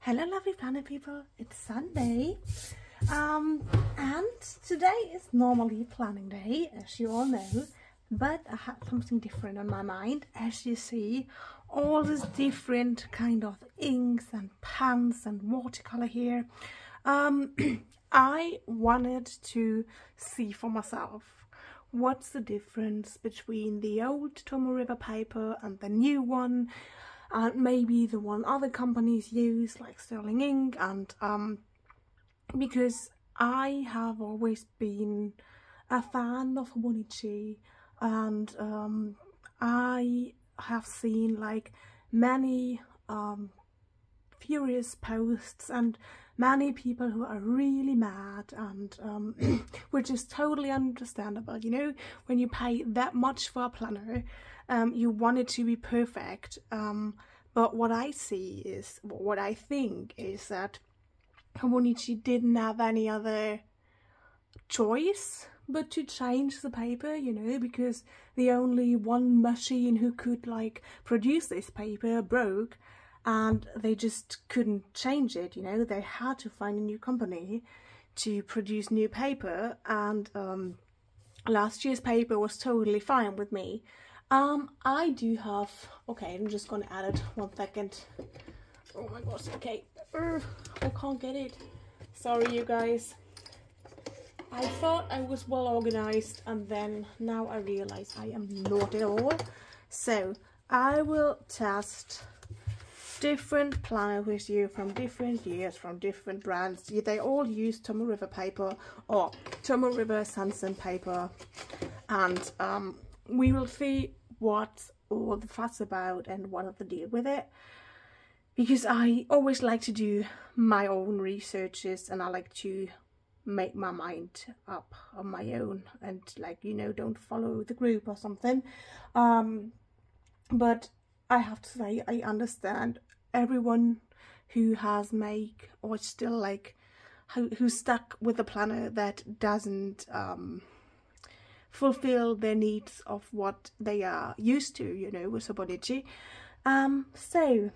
Hello lovely planner people, it's Sunday and today is normally planning day, as you all know, but I had something different on my mind. As you see, all these different kind of inks and pens and watercolor here. I wanted to see for myself what's the difference between the old Tomoe River paper and the new one, and maybe the one other companies use, like sterling ink. And because I have always been a fan of Hobonichi, and I have seen like many furious posts and many people who are really mad, and which is totally understandable. You know, when you pay that much for a planner, you want it to be perfect, but what I see is, what I think is that Hobonichi didn't have any other choice but to change the paper, you know, because the only one machine who could like produce this paper broke, and they just couldn't change it, you know. They had to find a new company to produce new paper, and last year's paper was totally fine with me. I do have, okay, I'm just gonna add it 1 second. Oh my gosh, okay, I can't get it. Sorry you guys. I thought I was well organized, and then now I realize I am not at all. So I will test different planners with you from different years, from different brands. They all use Tomoe River paper or Tomoe River Sanson paper, and we will see what all the fuss about and what of the deal with it, because I always like to do my own researches, and I like to make my mind up on my own, and like, you know, don't follow the group or something. But I have to say, I understand everyone who has made, or still like who's stuck with a planner that doesn't fulfill their needs of what they are used to, you know, with Hobonichi. So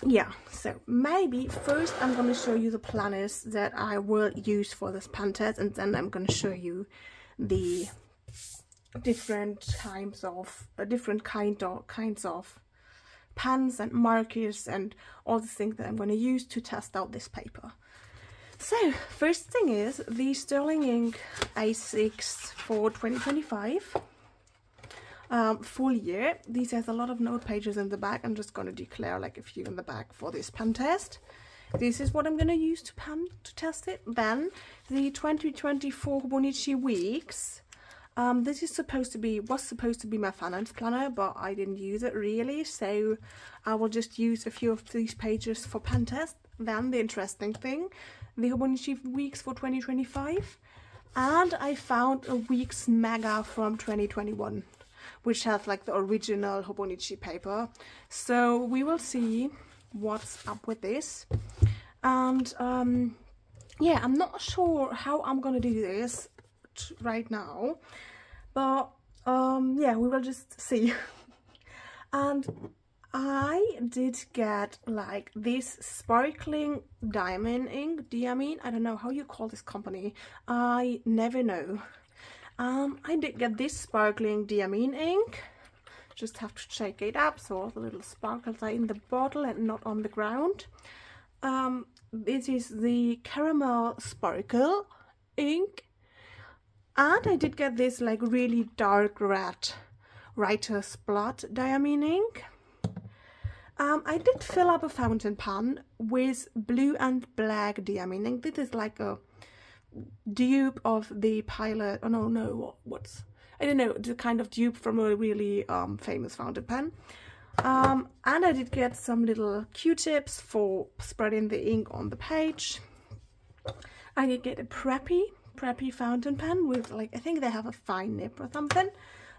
yeah, so maybe first I'm going to show you the planners that I will use for this Pentest, and then I'm going to show you the different kinds of kinds of pens and markers and all the things that I'm going to use to test out this paper. So first thing is the sterling ink A6 for 2025 full year. These has a lot of note pages in the back. I'm just going to declare like a few in the back for this Pentest. This is what I'm going to use to test it. Then the 2024 Hobonichi weeks. This is was supposed to be my finance planner, but I didn't use it really, so I will just use a few of these pages for Pentest. Then the interesting thing, the Hobonichi weeks for 2025, and I found a weeks mega from 2021, which has like the original Hobonichi paper. So we will see what's up with this. And yeah, I'm not sure how I'm gonna do this right now, but yeah, we will just see. And I did get like this sparkling diamond ink, I don't know how you call this company, I never know. I did get this sparkling diamond ink. Just have to shake it up so all the little sparkles are in the bottle and not on the ground. This is the caramel sparkle ink, and I did get this like really dark red writer's blood diamond ink. I did fill up a fountain pen with blue and black diamond ink. This is like a dupe of the Pilot, oh no, what's, I don't know, the kind of dupe from a really famous fountain pen. And I did get some little Q-tips for spreading the ink on the page. I did get a preppy fountain pen with like, I think they have a fine nib or something.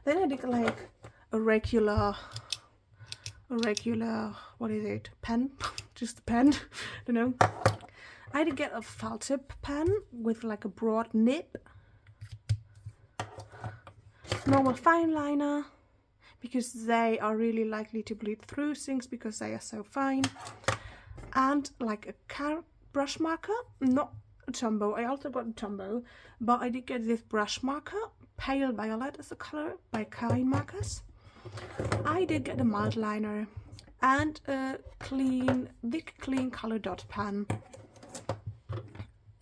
Then I did like a regular, what is it, pen? Just a pen, I don't know. I did get a felt tip pen with like a broad nib. Normal fine liner, because they are really likely to bleed through things because they are so fine. and like a brush marker, not a Tomoe. I also got a Tomoe, but I did get this brush marker, pale violet is the color, by Kind Markers. I did get a mild liner and a thick clean color dot pen,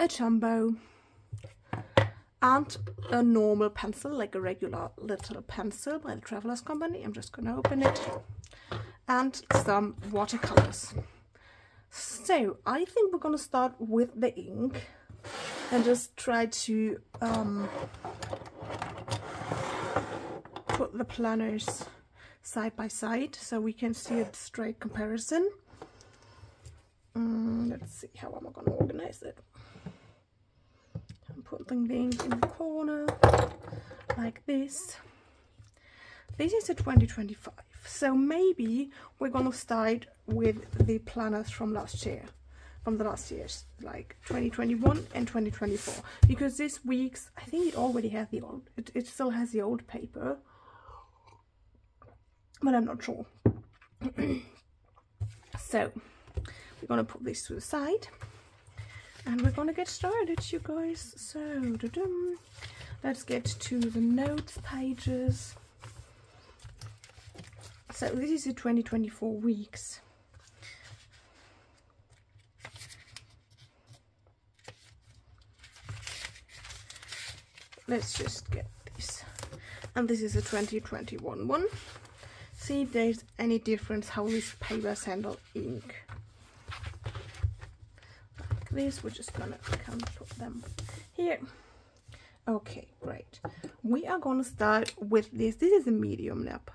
a Tomoe, and a normal pencil, like a regular little pencil by the Travelers Company. I'm just gonna open it, and some watercolors. So I think we're gonna start with the ink and just try to put the planners side by side so we can see a straight comparison. Let's see, how am I gonna organize it? I'm putting the ink in the corner like this. This is a 2025, so maybe we're gonna start with the planners from last year, from the last years, like 2021 and 2024, because this week's, I think it already has the old, it still has the old paper, but I'm not sure. So we're gonna put this to the side and we're gonna get started, you guys. So let's get to the notes pages. So this is the 2024 weeks. Let's just get this. And this is a 2021 one. See if there's any difference how these papers handle ink. Like this, we're just gonna put them here. Okay, great. We are gonna start with this. This is a medium nib.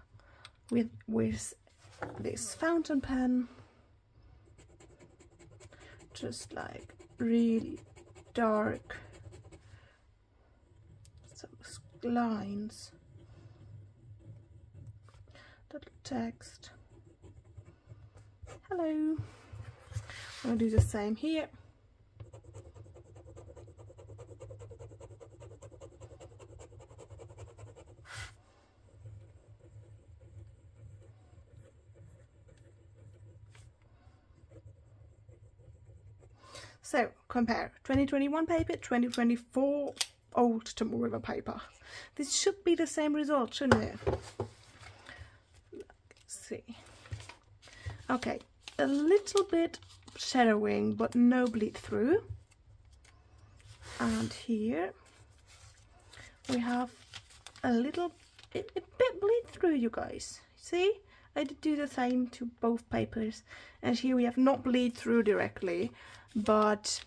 With this fountain pen, just like really dark, some lines, little text. Hello. I'll do the same here. So compare 2021 paper, 2024 old Tomoe River paper. This should be the same result, shouldn't it? Let's see. Okay, a little bit shadowing, but no bleed through. And here we have a little bit bleed through, you guys. See? I did do the same to both papers, and here we have not bleed through directly, but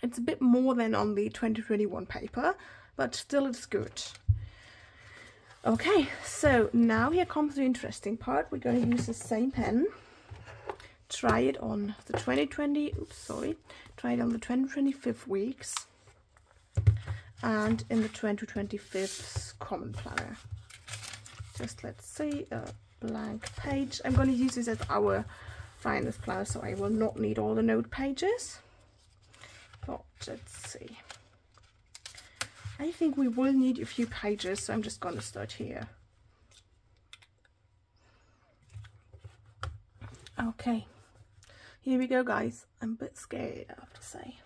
it's a bit more than on the 2021 paper, but still it's good. Okay, so now here comes the interesting part. We're going to use the same pen, try it on the 2025 weeks, and in the 2025's common planner. Just let's see, a blank page. I'm going to use this as our finest planner, so I will not need all the note pages. But let's see. I think we will need a few pages, so I'm just going to start here. Okay, here we go, guys. I'm a bit scared, I have to say.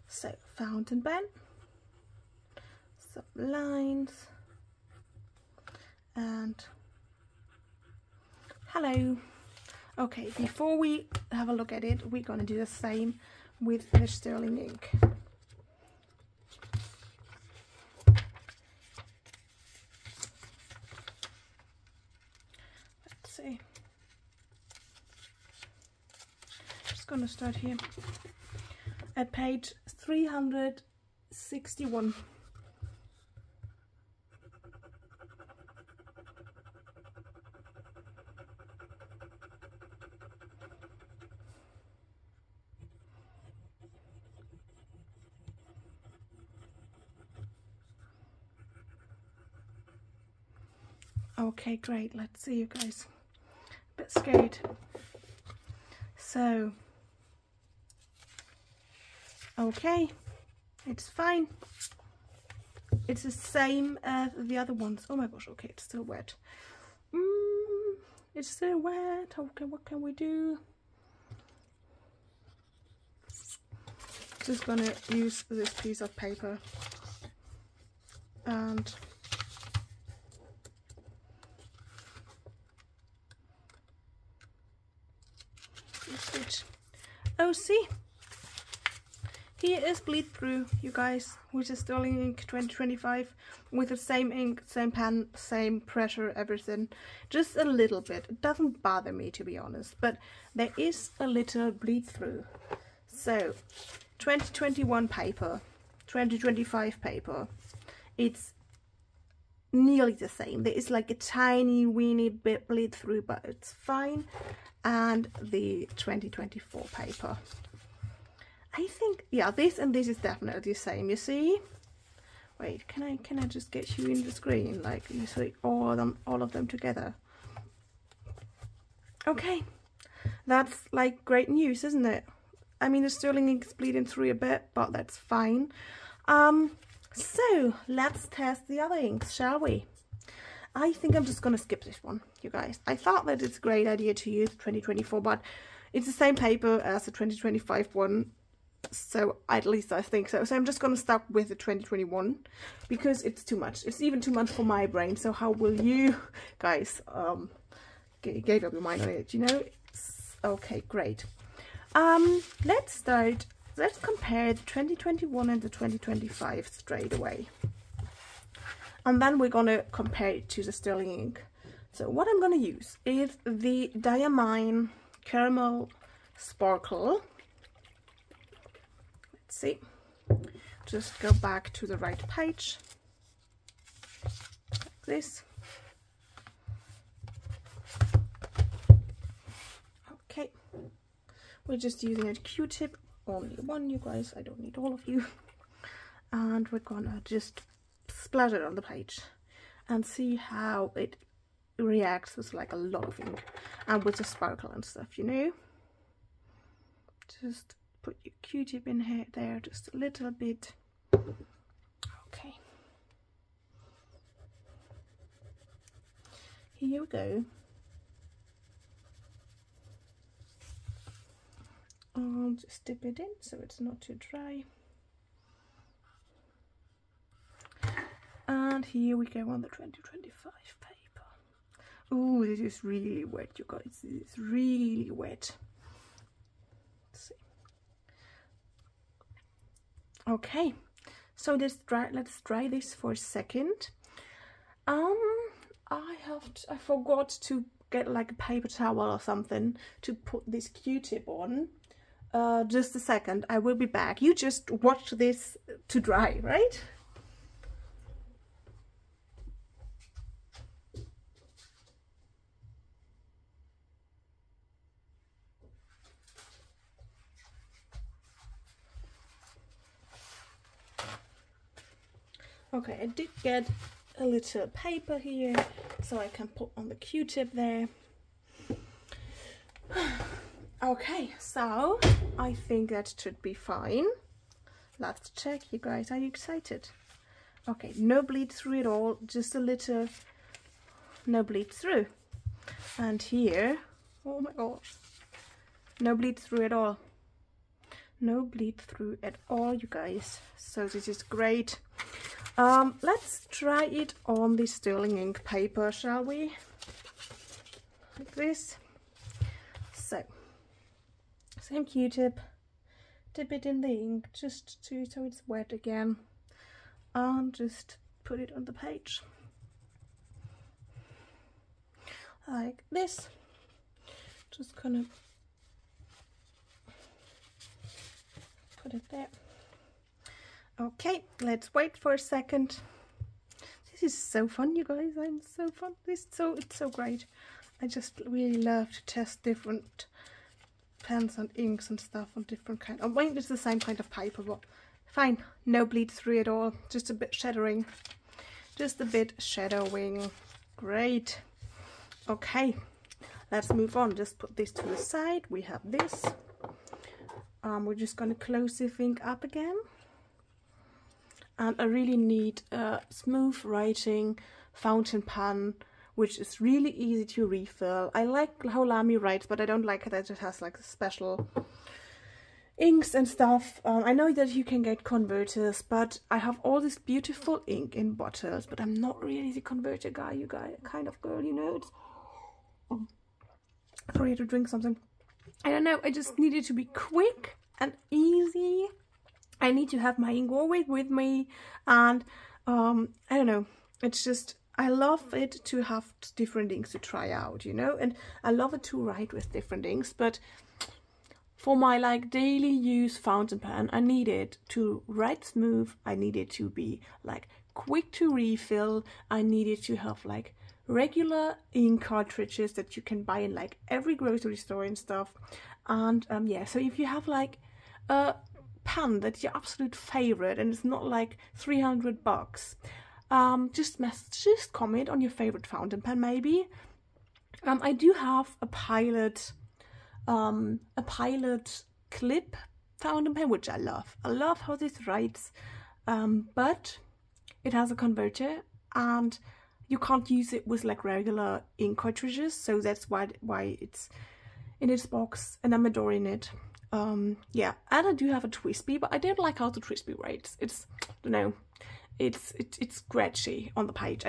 So, fountain pen, some lines, and hello. Okay, before we have a look at it, we're gonna do the same with the sterling ink. Let's see. Just gonna start here at page 361. Okay, great. Let's see, you guys. A bit scared. So, okay, it's fine. it's the same as the other ones. Oh my gosh, okay, it's still wet. It's still wet. Okay, what can we do? Just gonna use this piece of paper and use it. Oh, see, here is bleed through, you guys, which is Sterling Ink 2025 with the same ink, same pen, same pressure, everything. Just a little bit. It doesn't bother me, to be honest, but there is a little bleed through. So 2021 paper, 2025 paper, it's nearly the same. There is like a tiny weeny bit bleed through, but it's fine. And the 2024 paper, I think, yeah, this and this is definitely the same. You see? Wait, can I just get you in the screen, like you see all of them together? Okay, that's like great news, isn't it? I mean, the Sterling Ink is bleeding through a bit, but that's fine. So let's test the other inks, shall we? I think I'm just gonna skip this one, you guys. I thought that it's a great idea to use 2024, but it's the same paper as the 2025 one, so at least I think so. So I'm just gonna start with the 2021 because it's too much. It's even too much for my brain. So how will you guys gave up your mind on it? You know? Okay, great. Let's compare the 2021 and the 2025 straight away. And then we're going to compare it to the Sterling Ink. So what I'm going to use is the Diamine Caramel Sparkle. Let's see. Just go back to the right page. Like this. Okay. We're just using a Q-tip. Only one, you guys. I don't need all of you. And we're going to just splatter it on the page and see how it reacts with like a lot of ink and with the sparkle and stuff, you know. Just put your Q-tip in here, there, just a little bit. Okay, here we go. I'll just dip it in so it's not too dry. And here we go on the 2025 paper. Ooh, this is really wet, you guys. This is really wet. Let's see. Okay, so let's dry this for a second. I forgot to get like a paper towel or something to put this Q-tip on. Just a second, I will be back. You just watch this to dry, right? Okay, I did get a little paper here, so I can put on the Q-tip there. Okay, so I think that should be fine. Let's check, you guys. Are you excited? Okay, no bleed through at all, just a little, no bleed through. And here, oh my gosh, no bleed through at all. No bleed through at all, you guys. So this is great. Let's try it on the Sterling Ink paper, shall we? Like this. So, same Q-tip, dip it in the ink just so it's wet again, and just put it on the page. Like this. Just gonna put it there. Okay, let's wait for a second. This is so fun, you guys. I'm so fun. It's so great. I just really love to test different pens and inks and stuff on different kind. I mean, it's the same kind of paper, but fine. No bleed through at all. Just a bit shadowing. Just a bit shadowing. Great. Okay, let's move on. Just put this to the side. We have this. We're just gonna close the thing up again. and I really need a smooth writing fountain pen, which is really easy to refill. I like how Lamy writes, but I don't like that it has like special inks and stuff. I know that you can get converters, but I have all this beautiful ink in bottles, but I'm not really the converter guy, you guys, kind of girl, you know. It's sorry, I had to drink something. I don't know, I just need it to be quick and easy. I need to have my ink always with me, and I don't know, it's just, I love it to have different inks to try out, you know, and I love it to write with different inks, but for my like daily use fountain pen, I need it to write smooth, I need it to be like quick to refill, I need it to have like regular ink cartridges that you can buy in like every grocery store and stuff. And yeah, so if you have like a pen that's your absolute favorite and it's not like 300 bucks, just comment on your favorite fountain pen maybe. I do have a pilot clip fountain pen, which I love. I love how this writes, but it has a converter and you can't use it with like regular ink cartridges, so that's why it's in its box and I'm adoring it. Yeah, and I do have a Twisby, but I don't like how the Twisby writes. It's, I don't know, it's scratchy on the page.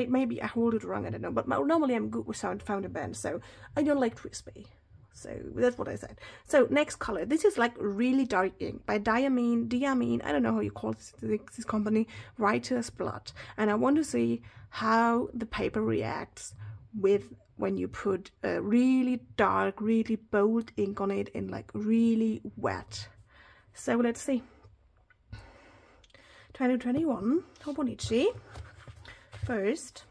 Maybe I hold it wrong, I don't know, but normally I'm good with fountain pens, so I don't like Twisby. So that's what I said. So next color, this is like really dark ink by Diamine, I don't know how you call this company, Writer's Blood. And I want to see how the paper reacts with when you put a really dark, really bold ink on it and like really wet. So let's see. 2021 Hobonichi first.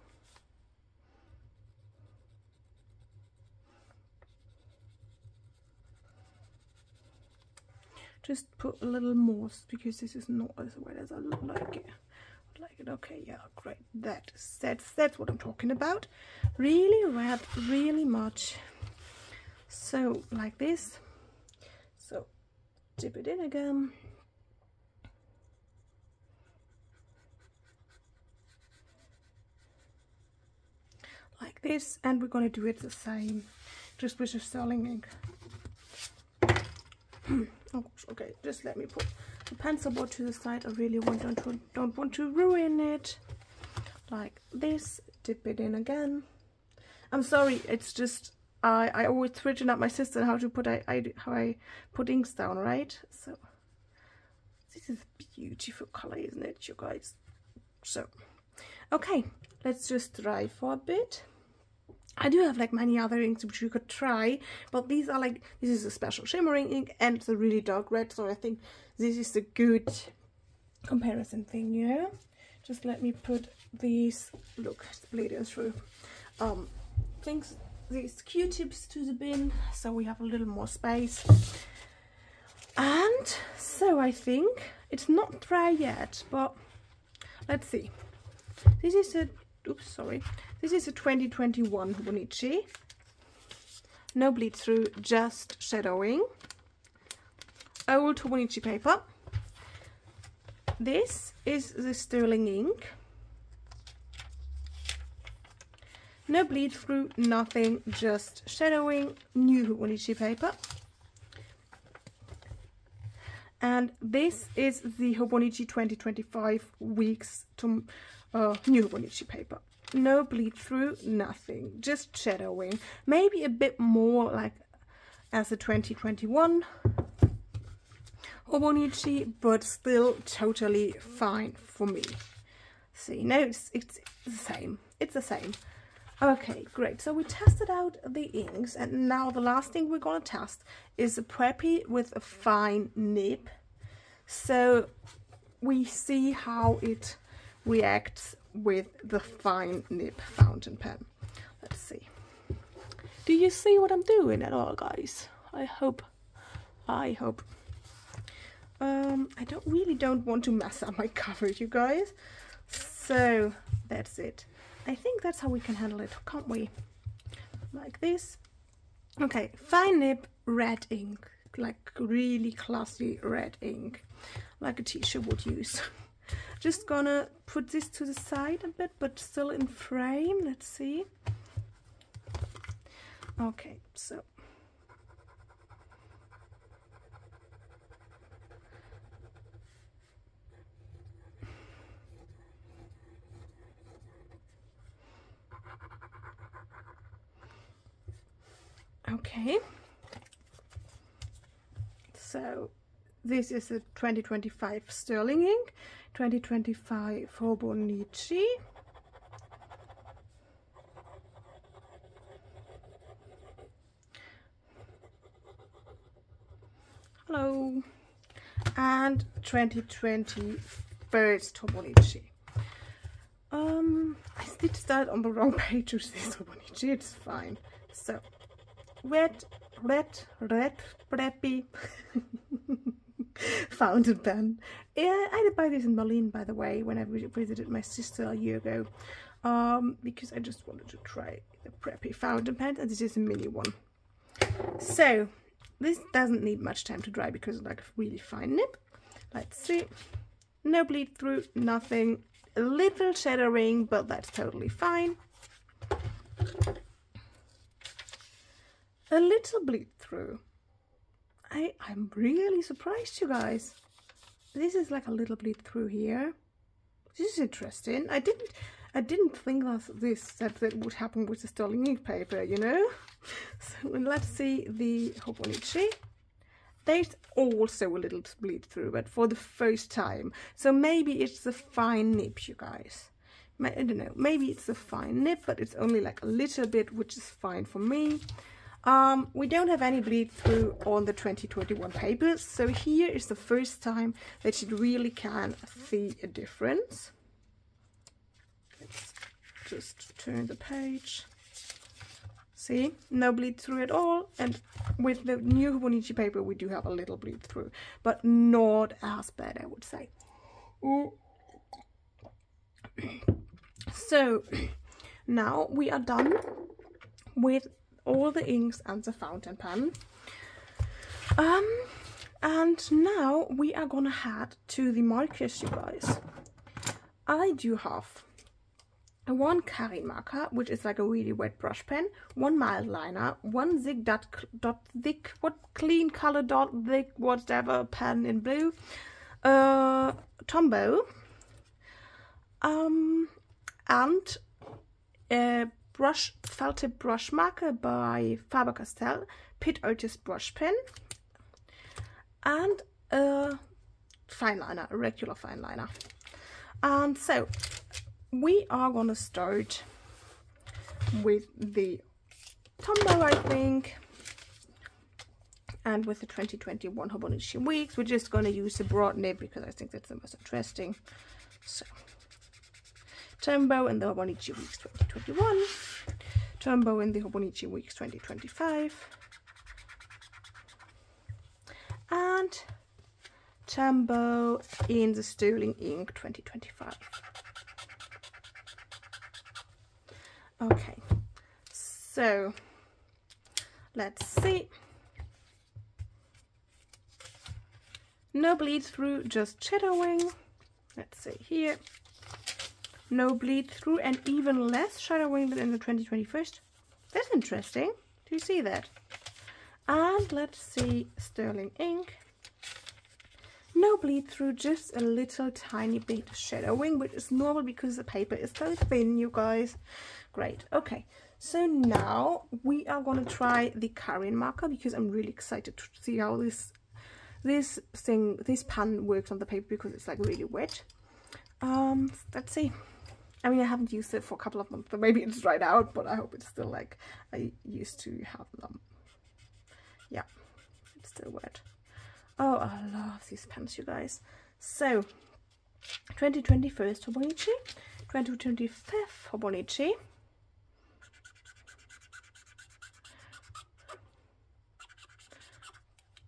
Just put a little more because this is not as wet as I look like it. Okay, yeah, great. That's what I'm talking about. Really red, really much. So like this. So dip it in again. Like this, and we're gonna do it the same, just with the sterling ink. Oh gosh, okay, just let me put the pencil board to the side. I really don't want to ruin it. Like this, dip it in again. I'm sorry, it's just I always switching up my sister how to put how I put inks down, right? So this is a beautiful color, isn't it, you guys? So okay, let's just try for a bit. I do have like many other inks which you could try, but these are like, this is a special shimmering ink and it's a really dark red, so I think this is a good comparison thing, you know? Just let me put these, look, it's bleeding through, these Q-tips to the bin, so we have a little more space. And so I think it's not dry yet, but let's see. This is a, oops, sorry. This is a 2021 Hobonichi. No bleed through, just shadowing. Old Hobonichi paper. This is the sterling ink. No bleed through, nothing, just shadowing. New Hobonichi paper. And this is the Hobonichi 2025 weeks to new Hobonichi paper. No bleed through, nothing, just shadowing. Maybe a bit more like as a 2021 Hobonichi, but still totally fine for me. See, no, it's the same. It's the same. Okay, great. So we tested out the inks, and now the last thing we're gonna test is a preppy with a fine nib. So we see how it reacts with the fine nib fountain pen. Let's see. Do you see what I'm doing at all, guys? I hope. I don't want to mess up my cover, you guys. So that's it. I think that's how we can handle it, can't we? Like this. Okay, fine nib red ink, like really classy red ink, like a teacher would use. Just gonna put this to the side a bit, but still in frame. Let's see. Okay, so okay, so this is a 2025 sterling ink, 2025 Hobonichi, hello, and 2020 first Hobonichi. I did start on the wrong page with this Hobonichi, it's fine. So, red preppy fountain pen. Yeah, I did buy this in Berlin, by the way, when I visited my sister a year ago, because I just wanted to try the preppy fountain pen, and this is a mini one. So, this doesn't need much time to dry because it's like a really fine nib. Let's see. No bleed through, nothing. A little shattering, but that's totally fine. A little bleed through. I'm really surprised, you guys. This is like a little bleed through here. This is interesting. I didn't think that would happen with the sterling ink paper, you know. So let's see the Hobonichi. There's also a little bleed through, but for the first time. So maybe it's the fine nib, you guys. I don't know. Maybe it's the fine nib, but it's only like a little bit, which is fine for me. We don't have any bleed through on the 2021 papers, so here is the first time that you really can see a difference. Let's just turn the page. See, no bleed through at all, and with the new Hobonichi paper we do have a little bleed through, but not as bad, I would say. So now we are done with all the inks and the fountain pen, and now we are gonna head to the markers, you guys. I do have one Karin marker, which is like a really wet brush pen, one mild liner, one zig dot thick, clean color dot thick whatever pen in blue, Tomoe, and a felt tip brush marker by Faber-Castell, Pit Artist brush pen, and a fine liner, a regular fine liner. And so we are gonna start with the Tomoe, I think, and with the 2021 Hobonichi Weeks. We're just gonna use the broad nib because I think that's the most interesting. So Tomoe in the Hobonichi Weeks 2021, Tomoe in the Hobonichi Weeks 2025, and Tomoe in the Sterling Ink 2025. Okay, so let's see. No bleed through, just shadowing. Let's see here. No bleed through and even less shadowing than in the 2021. That's interesting. Do you see that? And let's see Sterling Ink. No bleed through, just a little tiny bit of shadowing, which is normal because the paper is so thin, you guys. Great. Okay, so now we are going to try the Karin marker because I'm really excited to see how this pen works on the paper because it's like really wet. Let's see. I mean, I haven't used it for a couple of months, so maybe it's dried out, but I hope it's still like I used to have them. Yeah, it's still wet. Oh, I love these pens, you guys. So, 2021 Hobonichi, 2025 Hobonichi,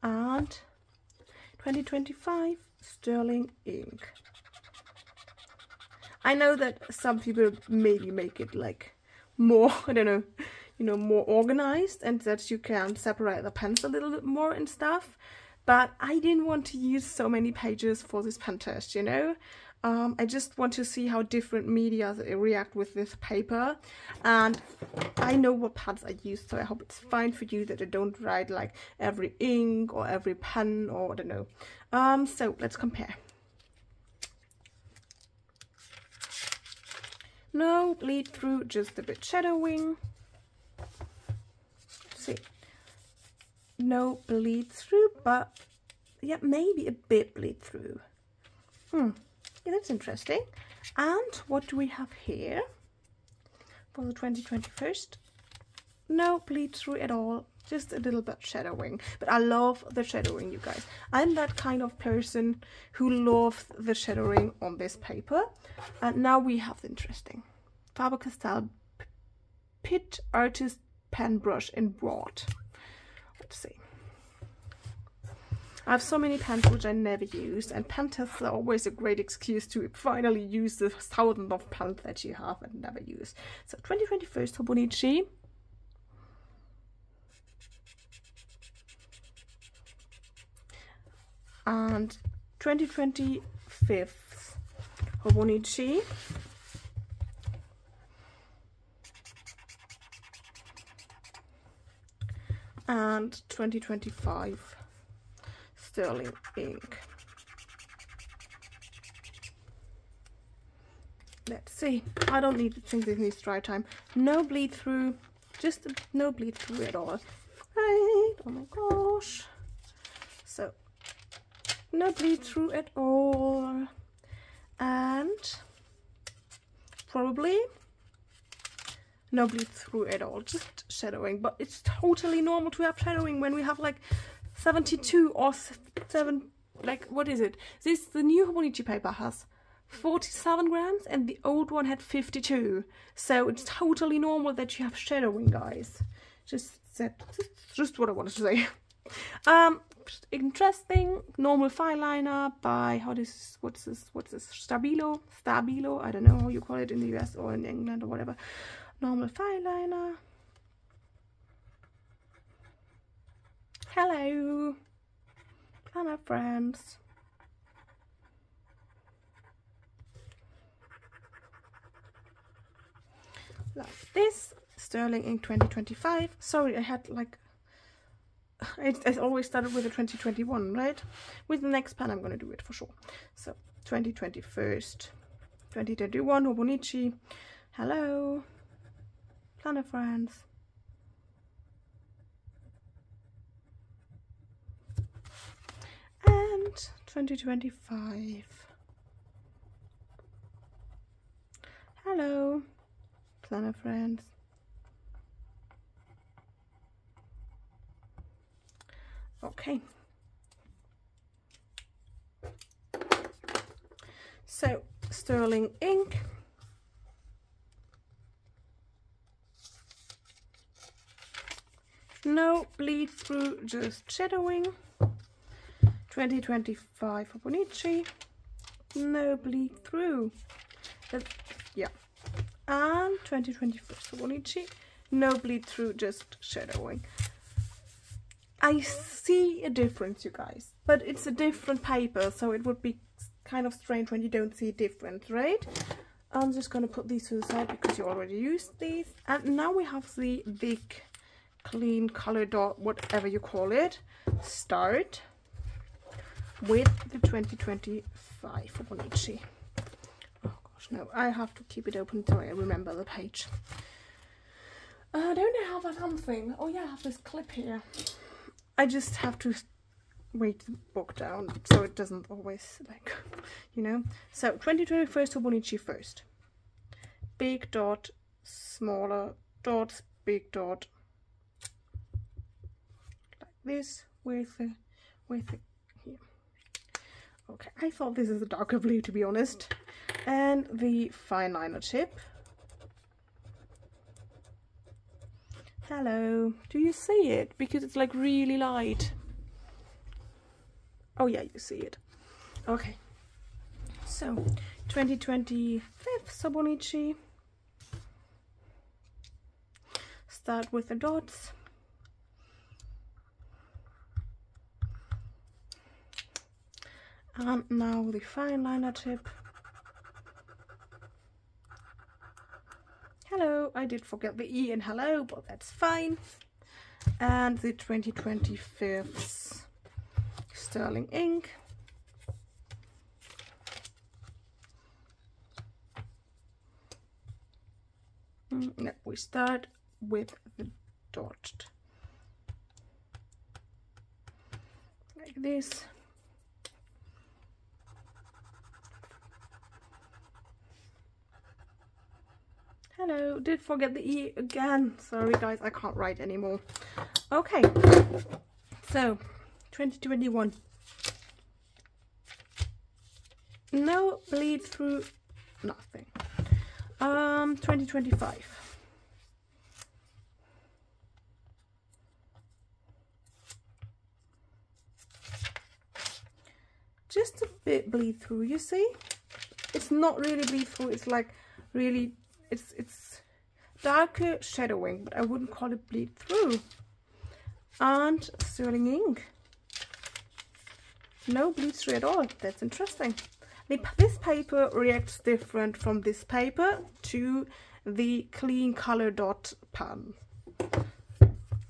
and 2025 Sterling Ink. I know that some people maybe make it like more, I don't know, you know, more organized, and that you can separate the pens a little bit more and stuff. But I didn't want to use so many pages for this pen test, you know. I just want to see how different media react with this paper, and I know what pads I use, so I hope it's fine for you that I don't write like every ink or every pen, or I don't know. So let's compare. No bleed through, just a bit shadowing. Let's see. No bleed through, but yeah, maybe a bit bleed through. Yeah, that's interesting. And what do we have here for the 2021? No bleed through at all, just a little bit shadowing. But I love the shadowing, you guys. I'm that kind of person who loves the shadowing on this paper. And now we have the interesting Faber-Castell Pit Artist Pen Brush in Broad. Let's see. I have so many pens which I never used, and pen tests are always a great excuse to finally use the thousands of pens that you have and never use. So 2021 Hobonichi. And 2025 Hobonichi. And 2025 Sterling ink. Let's see. I don't think this needs dry time. No bleed through, just no bleed through at all. Right. Oh my gosh. So no bleed through at all, and probably no bleed through at all, just shadowing. But it's totally normal to have shadowing when we have like 72 or 7, like, what is it? The new Hobonichi paper has 47 grams and the old one had 52. So it's totally normal that you have shadowing, guys. Just what I wanted to say. Interesting. Normal fine liner by, what's this? Stabilo, I don't know how you call it in the US or in England or whatever. Normal fine liner. Hello, planner friends. Like this, Sterling ink 2025. Sorry, I had like, I always started with the 2021, right? With the next pen, I'm going to do it for sure. So 2021, 2021 Hobonichi. Hello, planner friends. And 2025. Hello, planner friends. Okay. So, Sterling ink. No bleed through, just shadowing. 2025 Hobonichi. No bleed through. Yeah. And 2024 Hobonichi. No bleed through, just shadowing. I see a difference, you guys, but it's a different paper, so it would be kind of strange when you don't see a difference, right? I'm just going to put these to the side because you already used these. And now we have the big, clean color dot, whatever you call it, start with the 2025 Hobonichi. Oh gosh, no, I have to keep it open so I remember the page. Don't I have something? Oh yeah, I have this clip here. I just have to weight the book down so it doesn't always, like, you know. So 2021 Hobonichi first. Big dot, smaller dots, big dot, like this with the here. Okay, I thought this is a darker blue, to be honest. And the fine liner tip. Hello, do you see it? Because it's like really light. Oh yeah, you see it. Okay, so 2025 Hobonichi. Start with the dots. And now the fine liner tip. hello, I did forget the E in hello, but that's fine. And the 2025 sterling ink. No, we start with the dot. Like this. Hello, did forget the E again. Sorry guys, I can't write anymore. Okay, so 2021. No bleed through, nothing. 2025. Just a bit bleed through, you see? It's not really bleed through, it's like really, it's darker shadowing, but I wouldn't call it bleed through. And sterling ink. No bleed through at all. That's interesting. This paper reacts different from this paper to the clean color dot pen.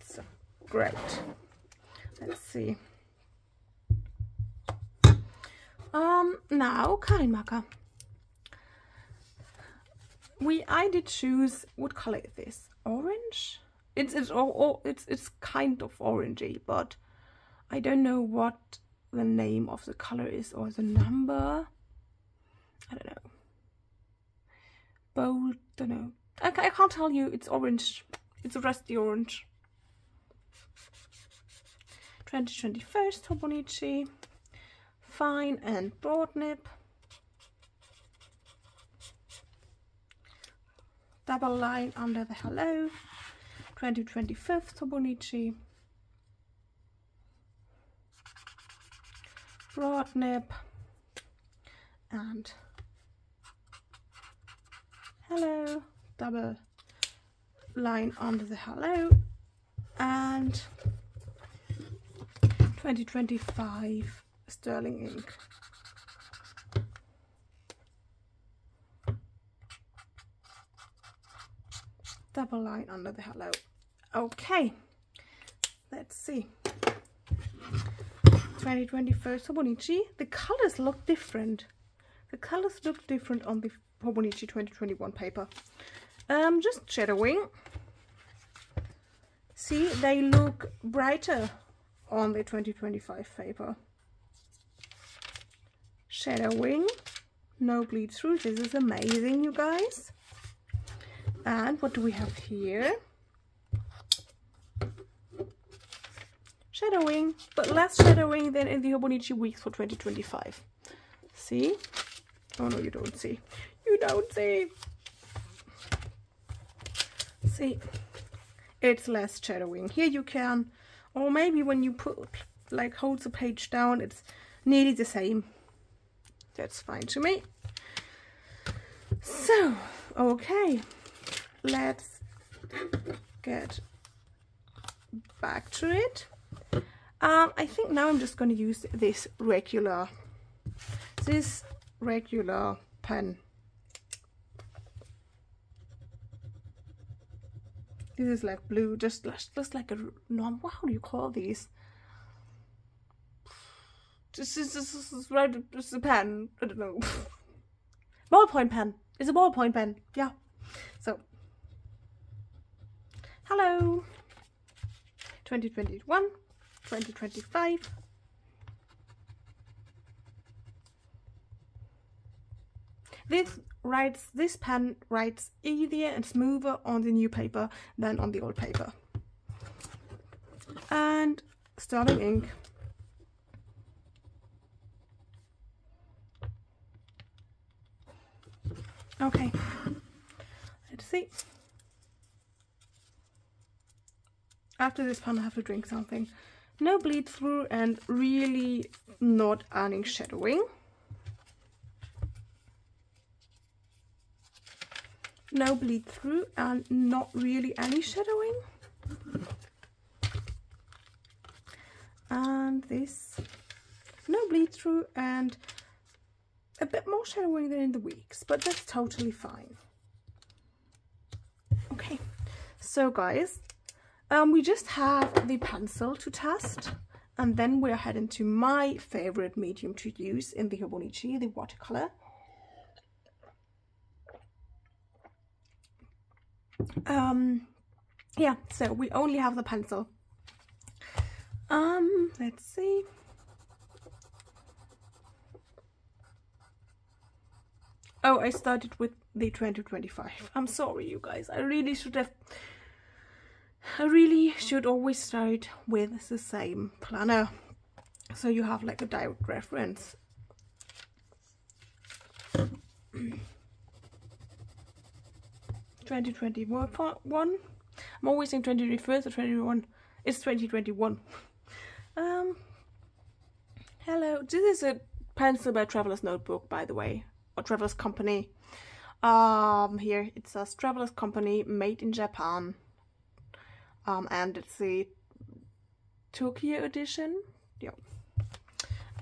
So great. Let's see. Now Karinmarker. I did choose, what color is this? Orange? It's kind of orangey, but I don't know what the name of the color is or the number. I don't know. Bold, don't know. I can't tell you. It's orange. It's a rusty orange. 2021 Hobonichi. Fine and broad nib. Double line under the hello. 2025 Hobonichi. Broad nib. And hello, double line under the hello, and 2025 sterling ink. Double line under the hello. Okay, let's see. 2021 Hobonichi. The colors look different. The colors look different on the Hobonichi 2021 paper. Just shadowing. See, they look brighter on the 2025 paper. Shadowing. No bleed through. This is amazing, you guys. And what do we have here? Shadowing, but less shadowing than in the Hobonichi weeks for 2025. See? Oh no, you don't see. You don't see. See, it's less shadowing. Here you can, or maybe when you put, like, hold the page down, it's nearly the same. That's fine to me. So, okay, let's get back to it. I think now I'm just going to use this regular pen. This is like blue, just like a normal, how do you call these? This is right, it's a pen, I don't know. Ballpoint pen. It's a ballpoint pen, yeah. So, hello. 2021, 2025. This pen writes easier and smoother on the new paper than on the old paper. And sterling ink. Okay, let's see. After this pen I have to drink something. No bleed through and really not any shadowing. No bleed through and not really any shadowing. And this, no bleed through and a bit more shadowing than in the weeks, but that's totally fine. so guys, we just have the pencil to test, and then we're heading to my favorite medium to use in the Hobonichi, the watercolor. Yeah, so we only have the pencil. Let's see. Oh, I started with the 2025. I'm sorry, you guys. I really should always start with the same planner, so you have like a direct reference. 2021. I'm always saying 2021 or 21. It's 2021. Hello. This is a pencil by Traveler's Notebook, by the way, or Traveler's Company. Here it says Traveler's Company, made in Japan. And it's the Tokyo edition. Yeah.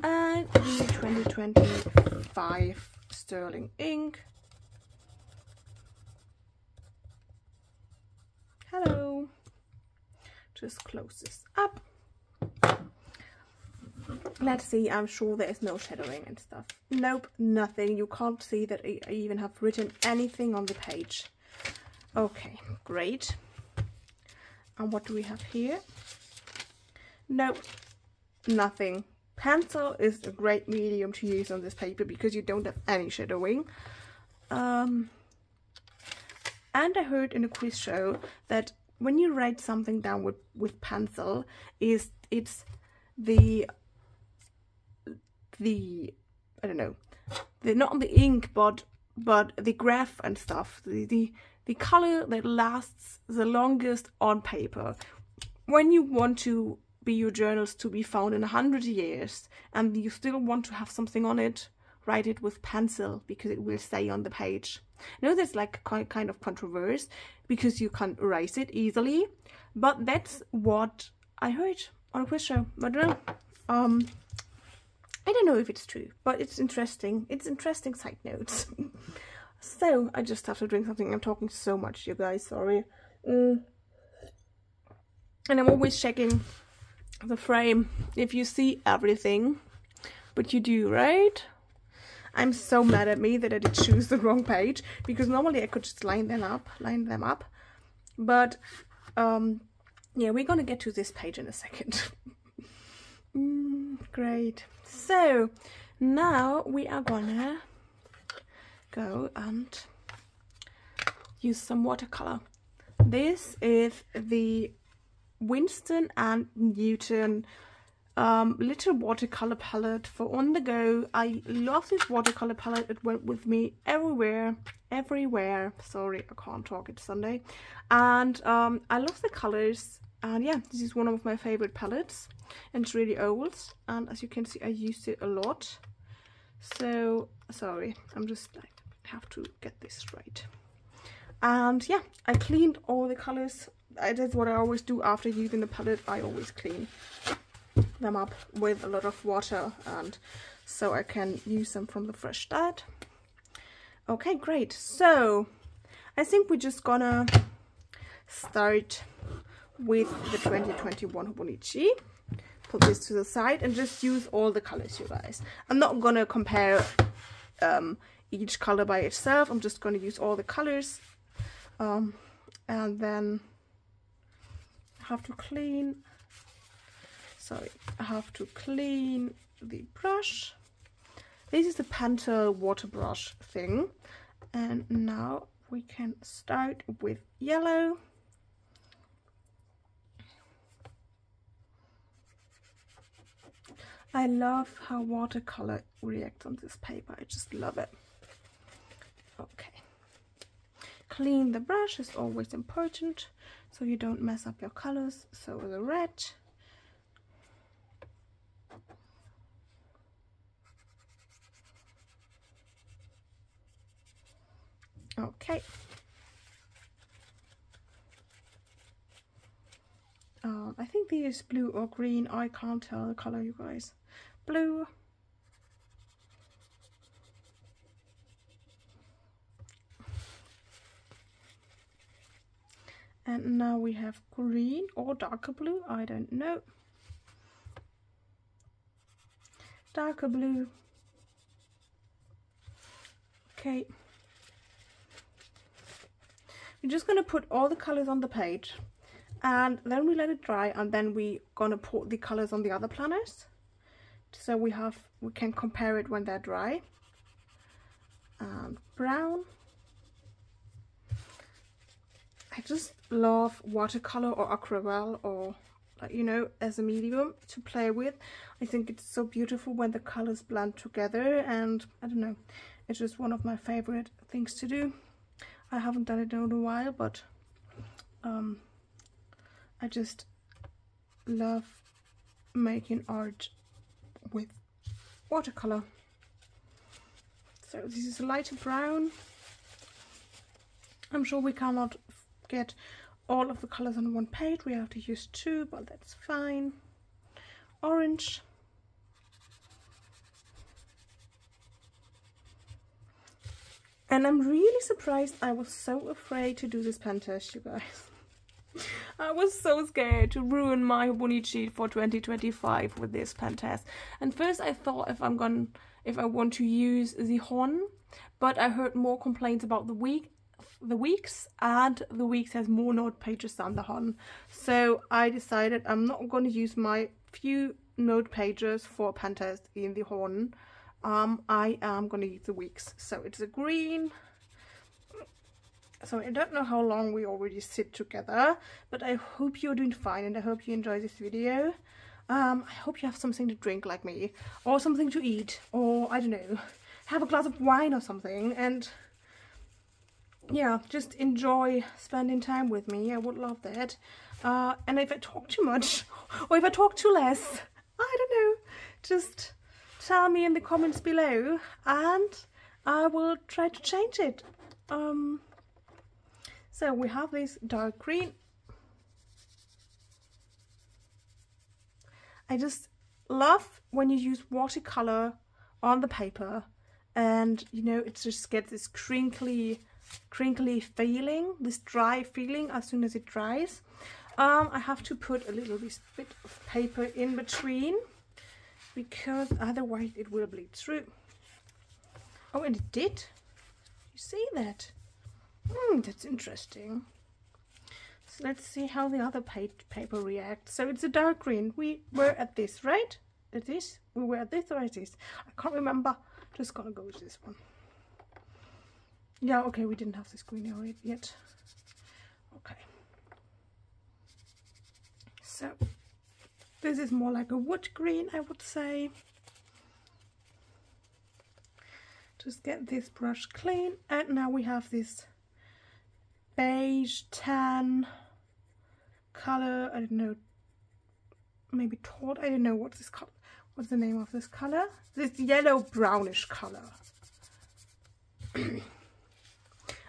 And the 2025 sterling ink. Hello. Just close this up. Let's see, I'm sure there is no shadowing and stuff. Nope, nothing. You can't see that I even have written anything on the page. Okay, great. And what do we have here? Nope, nothing. Pencil is a great medium to use on this paper because you don't have any shadowing. And I heard in a quiz show that when you write something down with pencil, it's the I don't know, not the ink but the graph and stuff, the color that lasts the longest on paper. When you want to be your journals to be found in 100 years and you still want to have something on it, write it with pencil because it will stay on the page. I know there's like kind of controversy because you can't erase it easily, but that's what I heard on a quiz show. I don't know. I don't know if it's true, but it's interesting. It's interesting side notes. So I just have to drink something. I'm talking so much, you guys. Sorry. And I'm always checking the frame if you see everything, but you do, right? I'm so mad at me that I did choose the wrong page, because normally I could just line them up, but yeah, we're gonna get to this page in a second. Great. So now we are gonna go and use some watercolor. This is the Winston and Newton little watercolor palette for on the go. I love this watercolor palette. It went with me everywhere. Sorry, I can't talk, it's Sunday. And I love the colors, and yeah, this is one of my favorite palettes, and it's really old, and as you can see I used it a lot. So sorry, I'm just like have to get this right. And yeah, I cleaned all the colors. That's what I always do after using the palette. I always clean them up with a lot of water, and so I can use them from the fresh start. Okay, great. So I think we're just gonna start with the 2021 Hobonichi. Put this to the side and just use all the colors, you guys. I'm not gonna compare each color by itself. I'm just gonna use all the colors, and then I have to clean. Sorry, I have to clean the brush. This is the Pentel water brush thing. And now we can start with yellow. I love how watercolor reacts on this paper. I just love it. Okay. Clean the brush is always important, so you don't mess up your colors. So the red. Okay. I think this is blue or green. I can't tell the color, you guys. Blue. And now we have green or darker blue, I don't know. Darker blue. Okay. We're just gonna put all the colors on the page, and then we let it dry, and then we're gonna put the colors on the other planners. So we can compare it when they're dry. And brown. I just love watercolor or aquarelle, or you know, as a medium to play with. I think it's so beautiful when the colors blend together, and I don't know, it's just one of my favorite things to do. I haven't done it in a while, but I just love making art with watercolor. So this is a lighter brown. I'm sure we cannot get all of the colors on one page. We have to use two, but that's fine. Orange. And I'm really surprised. I was so afraid to do this Pentest, you guys. I was so scared to ruin my Hobonichi for 2025 with this Pentest. And first I thought if I want to use the Hon, but I heard more complaints about the weeks, and the weeks has more note pages than the Hon. So I decided I'm not going to use my few note pages for Pentest in the Hon. I am going to use the weeks. So it's a green. So I don't know how long we already sit together, but I hope you're doing fine, and I hope you enjoy this video. I hope you have something to drink like me, or something to eat, or I don't know, have a glass of wine or something, and yeah, just enjoy spending time with me. I would love that. And if I talk too much, or if I talk too less, I don't know, just tell me in the comments below, and I will try to change it. So we have this dark green. I just love when you use watercolor on the paper, and you know, it just gets this crinkly feeling, this dry feeling as soon as it dries. I have to put a little bit of paper in between, because otherwise it will bleed through. Oh, and it did. You see that? That's interesting. So let's see how the other paper reacts. So it's a dark green. We were at this, right? At this? We were at this or at this? I can't remember. Just gonna go with this one. Yeah, okay, we didn't have this green yet. Okay. So this is more like a wood green, I would say. Just get this brush clean, and now we have this beige tan color. I don't know, maybe taupe. I don't know what's this color. What's the name of this color? This yellow brownish color.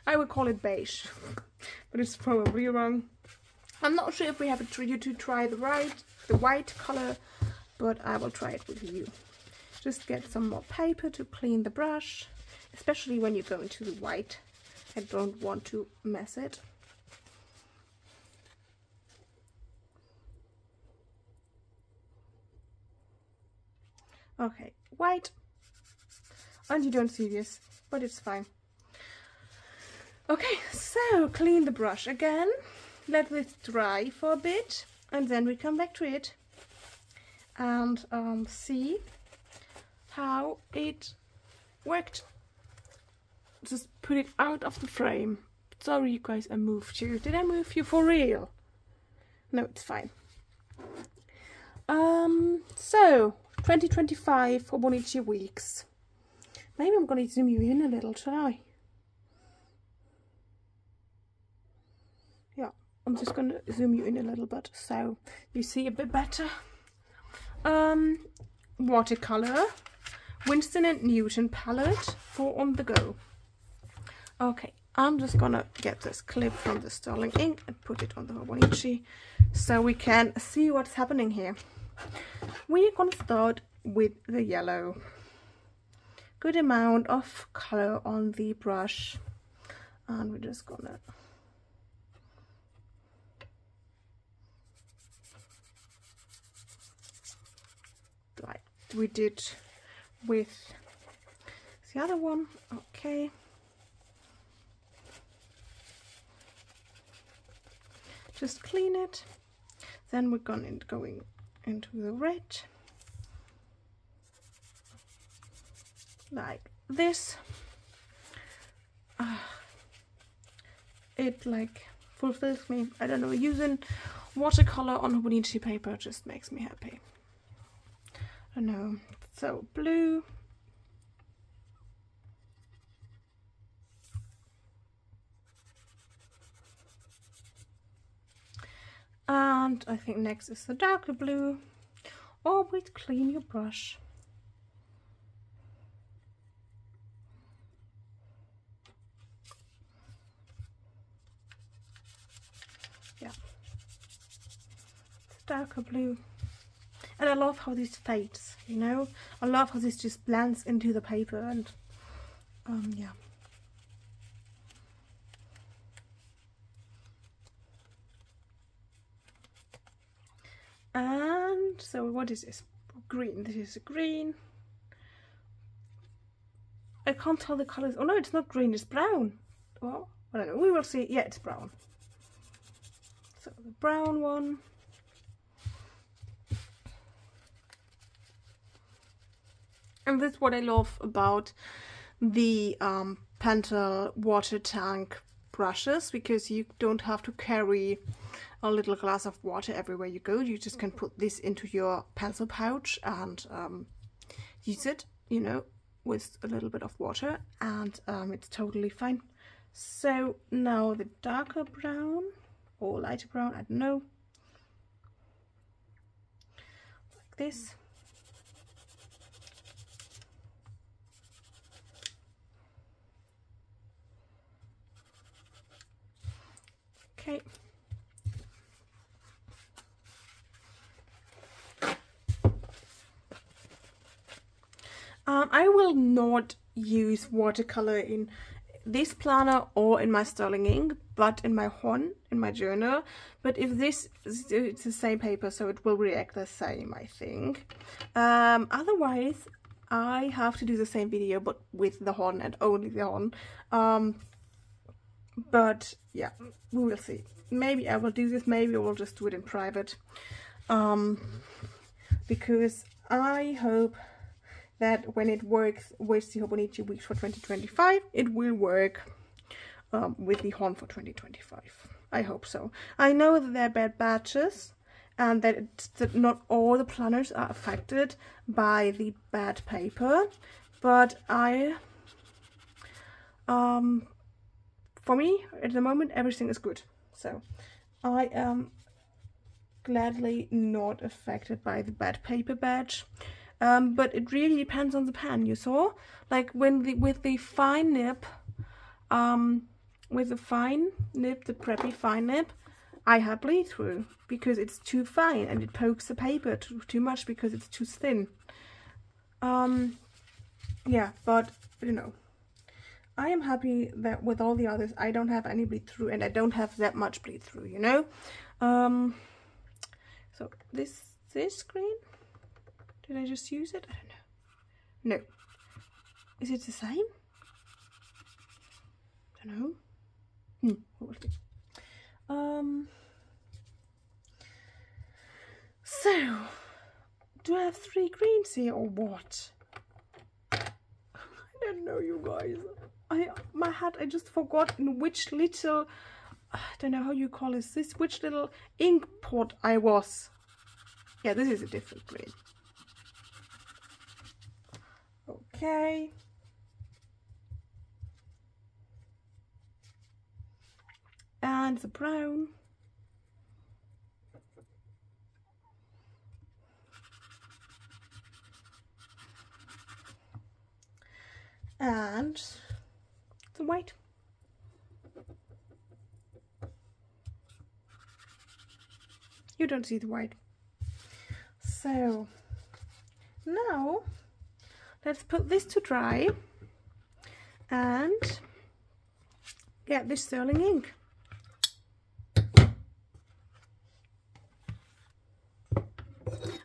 I would call it beige, but it's probably wrong. I'm not sure if we have you to try the white color, but I will try it with you. Just get some more paper to clean the brush, especially when you go into the white. I don't want to mess it. Okay, white. And you don't see this, but it's fine. Okay, so clean the brush again. Let this dry for a bit, and then we come back to it and see how it worked. Just put it out of the frame. Sorry, you guys, I moved you. Did I move you for real? No, it's fine. So 2025 Hobonichi weeks. Maybe I'm gonna zoom you in a little, shall I? Yeah, I'm just gonna zoom you in a little bit so you see a bit better. Watercolor, Winston & Newton palette for on the go. Okay, I'm just gonna get this clip from the Sterling ink and put it on the Hobonichi so we can see what's happening here. We're gonna start with the yellow. Good amount of color on the brush, and we're just gonna we did with the other one. Okay. Just clean it. Then we're going into the red. Like this. It like fulfills me. I don't know, using watercolor on Hobonichi paper just makes me happy. I don't know. So blue. And I think next is the darker blue. Always clean your brush. Yeah, it's darker blue. And I love how this fades, you know? I love how this just blends into the paper and yeah. And so what is this? Green. This is a green. I can't tell the colors. Oh no, it's not green, it's brown. Well, I don't know, we will see. Yeah, it's brown. So the brown one. And that's what I love about the Pentel water tank brushes, because you don't have to carry a little glass of water everywhere you go. You just can put this into your pencil pouch and use it, you know, with a little bit of water, and it's totally fine. So now the darker brown or lighter brown, I don't know, like this. Okay. I will not use watercolor in this planner or in my sterling ink, but in my Hon, in my journal. But if this, it's the same paper, so it will react the same, I think. Otherwise, I have to do the same video, but with the Hon and only the Hon. But yeah, we will see. Maybe I will do this, maybe I will just do it in private. Because I hope that when it works with the Hobonichi Weeks for 2025, it will work with the Hon for 2025. I hope so. I know that they're bad batches and that not all the planners are affected by the bad paper, but for me, at the moment, everything is good. So I am gladly not affected by the bad paper batch. But it really depends on the pen, you saw? Like when with the fine nib, the preppy fine nib, I have bleed through because it's too fine and it pokes the paper too much because it's too thin. Yeah, but you know, I am happy that with all the others I don't have any bleed through, and I don't have that much bleed through, you know? So this green, did I just use it? I don't know. No. Is it the same? I don't know. What was it? So, do I have 3 greens here or what? I don't know, you guys. My head, I just forgot in which little, I don't know how you call this, which little ink pot I was. Yeah, this is a different green. Okay. And the brown. And the white. You don't see the white. So now let's put this to dry and get this sterling ink.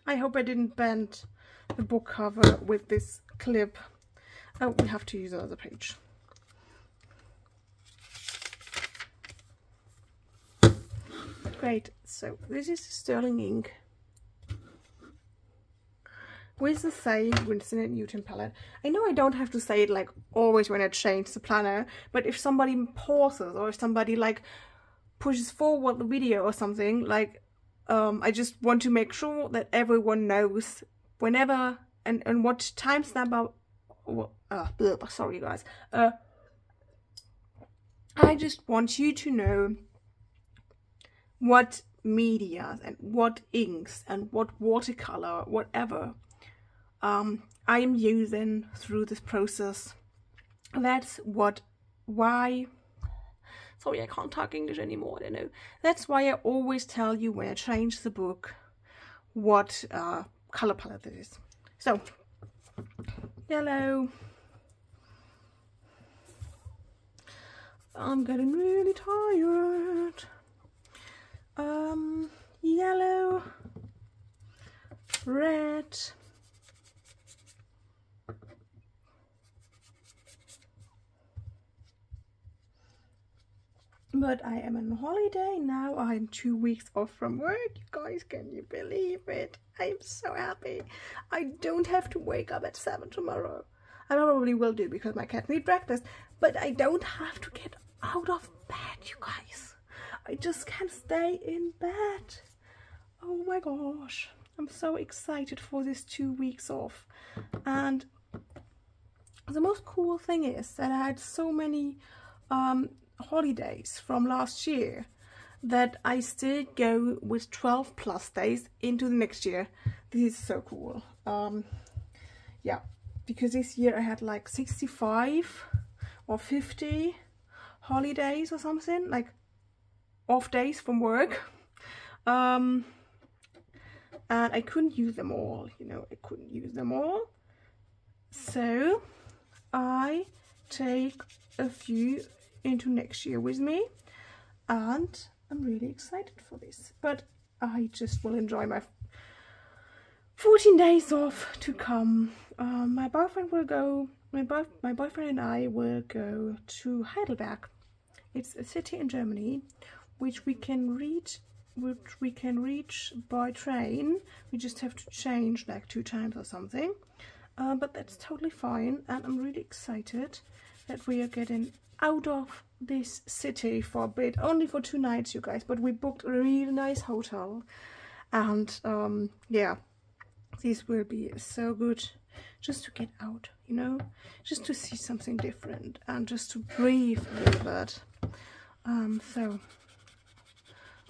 I hope I didn't bend the book cover with this clip. Oh, we have to use another page. Great, so this is sterling ink with the same Winston & Newton palette. I know I don't have to say it like always when I change the planner, but if somebody pauses or if somebody like pushes forward the video or something, like I just want to make sure that everyone knows whenever and what timestamp sorry guys. I just want you to know what media and what inks and what watercolor, whatever, I am using through this process. That's why, sorry, I can't talk English anymore, I don't know. That's why I always tell you when I change the book what color palette it is. So, yellow. I'm getting really tired. Yellow, red, but I am on holiday now. I'm 2 weeks off from work. You guys, can you believe it? I'm so happy. I don't have to wake up at 7 tomorrow. I probably will do because my cat needs breakfast, but I don't have to get out of bed, you guys. I just can't stay in bed. Oh my gosh, I'm so excited for this 2 weeks off. And the most cool thing is that I had so many holidays from last year that I still go with 12 plus days into the next year. This is so cool. Yeah, because this year I had like 65 or 50 holidays or something, like off days from work. And I couldn't use them all, you know, I couldn't use them all. So I take a few into next year with me, and I'm really excited for this. But I just will enjoy my 14 days off to come. My boyfriend will go, my boyfriend and I will go to Heidelberg. It's a city in Germany which we can reach by train. We just have to change like 2 times or something, but that's totally fine. And I'm really excited that we are getting out of this city for a bit, only for 2 nights, you guys, but we booked a really nice hotel. And yeah, this will be so good just to get out, you know, just to see something different and just to breathe a little bit. So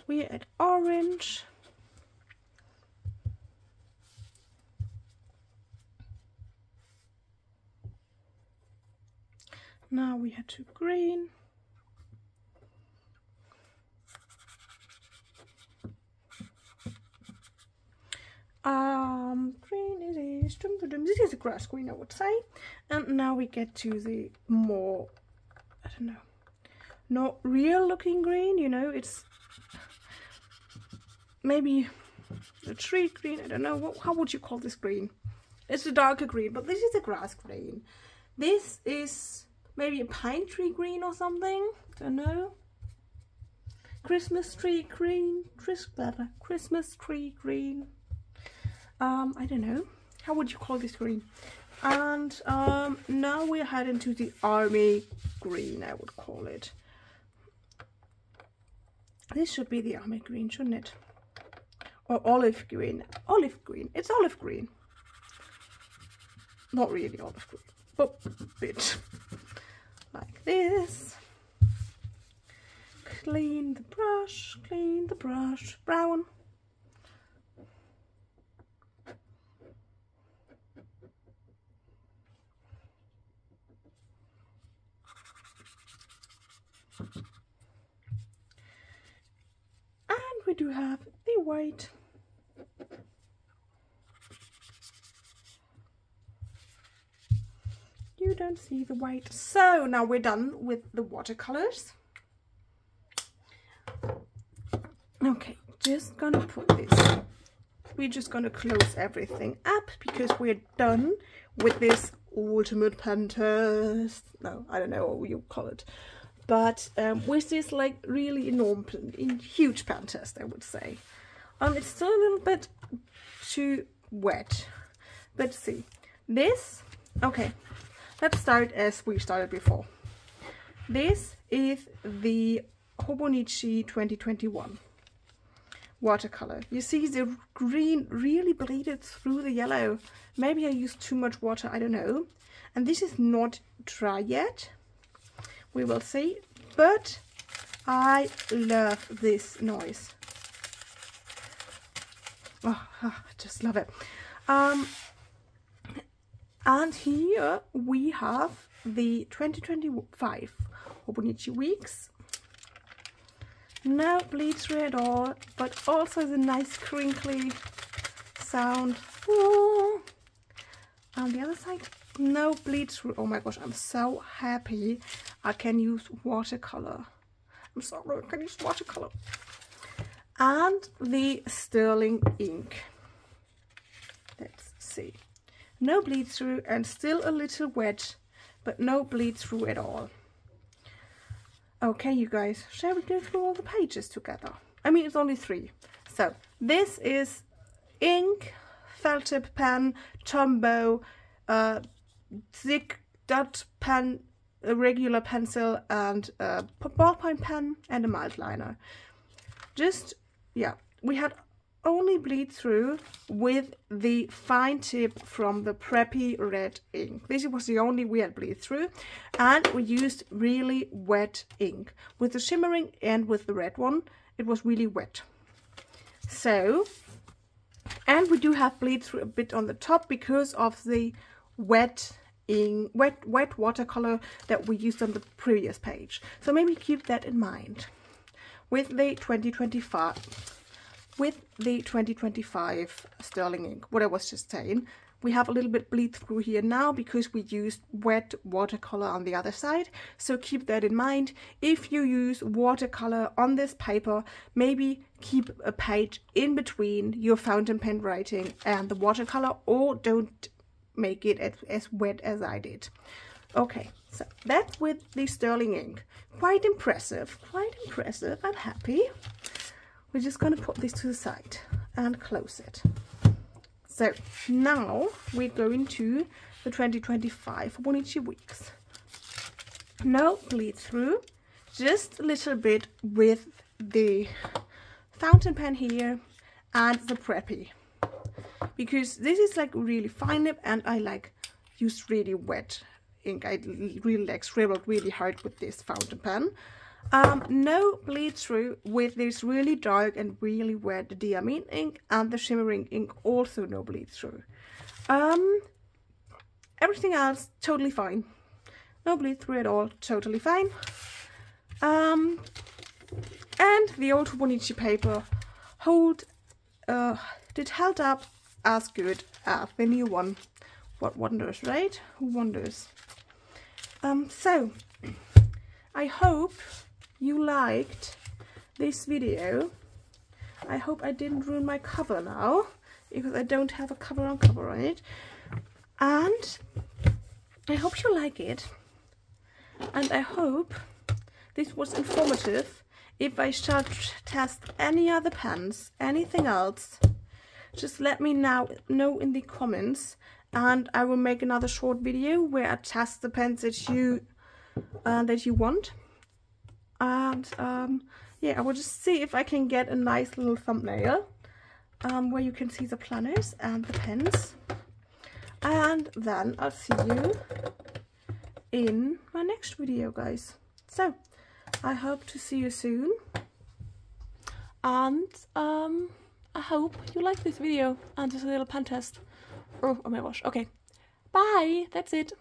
we're at orange. Now we head to green. Green it is. This is a grass green, I would say. And now we get to the more, I don't know, not real looking green, you know, it's maybe a tree green, I don't know, how would you call this green? It's a darker green, but this is a grass green. This is maybe a pine tree green or something, don't know. Christmas tree green, Christmas tree green. I don't know, how would you call this green? And now we're heading to the army green, I would call it. This should be the army green, shouldn't it? Or olive green. Olive green. It's olive green. Not really olive green, but a bit. Like this. Clean the brush, brown. And we do have the white. You don't see the white. So now we're done with the watercolors. Okay, just gonna put this we're just gonna close everything up because we're done with this ultimate pen test. No, I don't know what you call it, but with this like really enormous, huge pen test, I would say. It's still a little bit too wet. Let's see. This, okay, let's start as we started before. This is the Hobonichi 2021 watercolor. You see the green really bleeded through the yellow. Maybe I used too much water, I don't know. And this is not dry yet. We will see. But I love this noise. Oh, I just love it. And here we have the 2025 Hobonichi weeks. No bleed through at all, but also the nice crinkly sound. Ooh. On the other side, no bleed through. Oh my gosh, I'm so happy I can use watercolor. I'm sorry, I can use watercolor. And the sterling ink. Let's see. No bleed through and still a little wet, but no bleed through at all. Okay, you guys, shall we go through all the pages together? I mean, it's only 3. So, this is ink, felt tip pen, Tomoe, thick dot pen, a regular pencil, and a ballpoint pen, and a mild liner. Just, yeah, we had only bleed through with the fine tip from the preppy red ink. This was the only we had bleed through, and we used really wet ink. With the shimmering and with the red one, it was really wet. So, and we do have bleed through a bit on the top because of the wet ink, wet watercolor that we used on the previous page. So maybe keep that in mind. With the 2025 sterling ink, what I was just saying, we have a little bit bleed through here now because we used wet watercolor on the other side. So keep that in mind. If you use watercolor on this paper, maybe keep a page in between your fountain pen writing and the watercolor, or don't make it as wet as I did. Okay, so that's with the sterling ink. Quite impressive, I'm happy. We're just going to put this to the side and close it. So now we're going to the 2025 Hobonichi weeks. No bleed through, just a little bit with the fountain pen here and the preppy. Because this is like really fine nib and I like use really wet ink. I really like scribbled really hard with this fountain pen. No bleed through with this really dark and really wet diamine ink, and the shimmering ink also no bleed through. Everything else totally fine. No bleed through at all, totally fine. And the old Hobonichi paper did held up as good as the new one. What wonders, right? Who wonders? So I hope you liked this video. I hope I didn't ruin my cover now, because I don't have a cover on it. And I hope you like it. And I hope this was informative. If I shall test any other pens, anything else, just let me know in the comments, and I will make another short video where I test the pens that you want. And yeah, I will just see if I can get a nice little thumbnail where you can see the planners and the pens. And then I'll see you in my next video, guys. So I hope to see you soon, and I hope you like this video and this little pen test. Oh my gosh. Okay, bye, that's it.